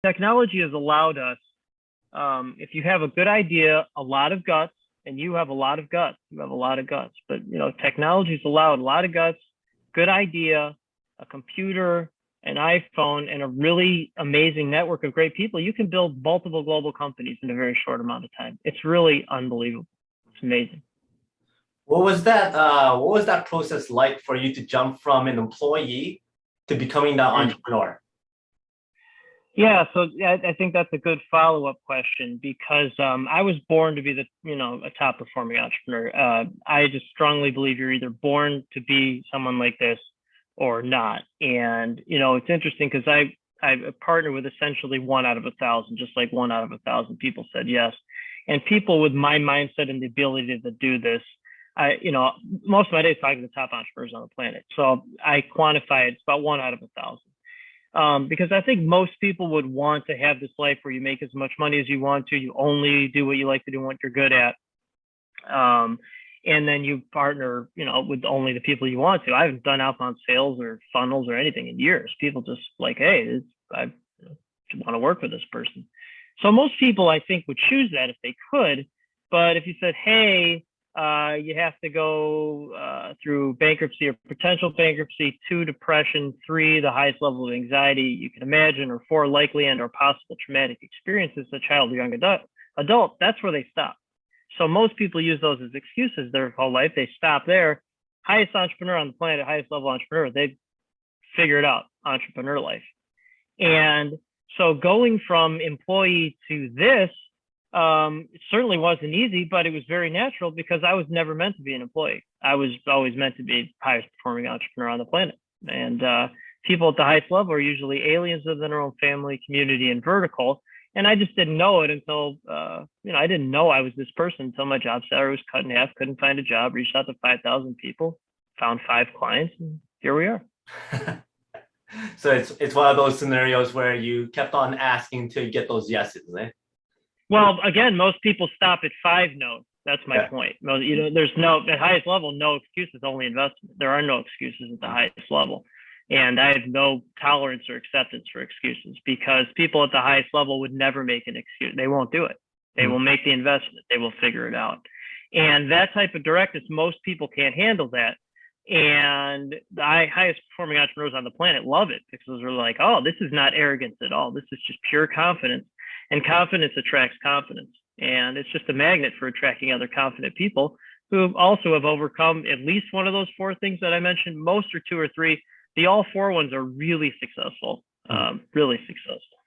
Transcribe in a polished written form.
technology has allowed us, if you have a good idea, a lot of guts, and you have a lot of guts, you have a lot of guts. But technology's allowed a lot of guts, good idea, a computer, an iPhone, and a really amazing network of great people. You can build multiple global companies in a very short amount of time. It's really unbelievable. It's amazing. What was that? What was that process like for you to jump from an employee to becoming the entrepreneur? Yeah, so I think that's a good follow-up question because I was born to be a top performing entrepreneur. I just strongly believe you're either born to be someone like this or not. And it's interesting because I partnered with essentially 1 out of 1,000, just like 1 out of 1,000 people said yes. And people with my mindset and the ability to do this, most of my days talking to the top entrepreneurs on the planet. So I quantify it's about 1 out of 1,000. Because I think most people would want to have this life where you make as much money as you want to, you only do what you like to do and what you're good at. And then you partner, with only the people you want to. I haven't done outbound sales or funnels or anything in years. People just like, hey, I want to work with this person. So most people, I think, would choose that if they could. But if you said, hey, you have to go through bankruptcy or potential bankruptcy, 2, depression, 3, the highest level of anxiety you can imagine, or 4, likely and or possible traumatic experiences as a child or young adult, that's where they stop. So most people use those as excuses their whole life. They stop there. Highest entrepreneur on the planet, highest level entrepreneur, they figured out entrepreneur life. And so going from employee to this, it certainly wasn't easy, but it was very natural because I was never meant to be an employee. I was always meant to be the highest performing entrepreneur on the planet. And people at the highest level are usually aliens within their own family, community, and vertical. And I just didn't know it until, I didn't know I was this person until my job salary was cut in half, couldn't find a job, reached out to 5,000 people, found 5 clients, and here we are. So it's one of those scenarios where you kept on asking to get those yeses, eh? Well, again, most people stop at 5 no's. That's my point. There's at highest level, no excuses, only investment. There are no excuses at the highest level. And I have no tolerance or acceptance for excuses because people at the highest level would never make an excuse. They won't do it. They will make the investment. They will figure it out. And that type of directness, most people can't handle that. And the highest performing entrepreneurs on the planet love it because they're like, oh, this is not arrogance at all. This is just pure confidence. And confidence attracts confidence. And it's just a magnet for attracting other confident people who also have overcome at least one of those 4 things that I mentioned. Most are 2 or 3. The all 4 ones are really successful, really successful.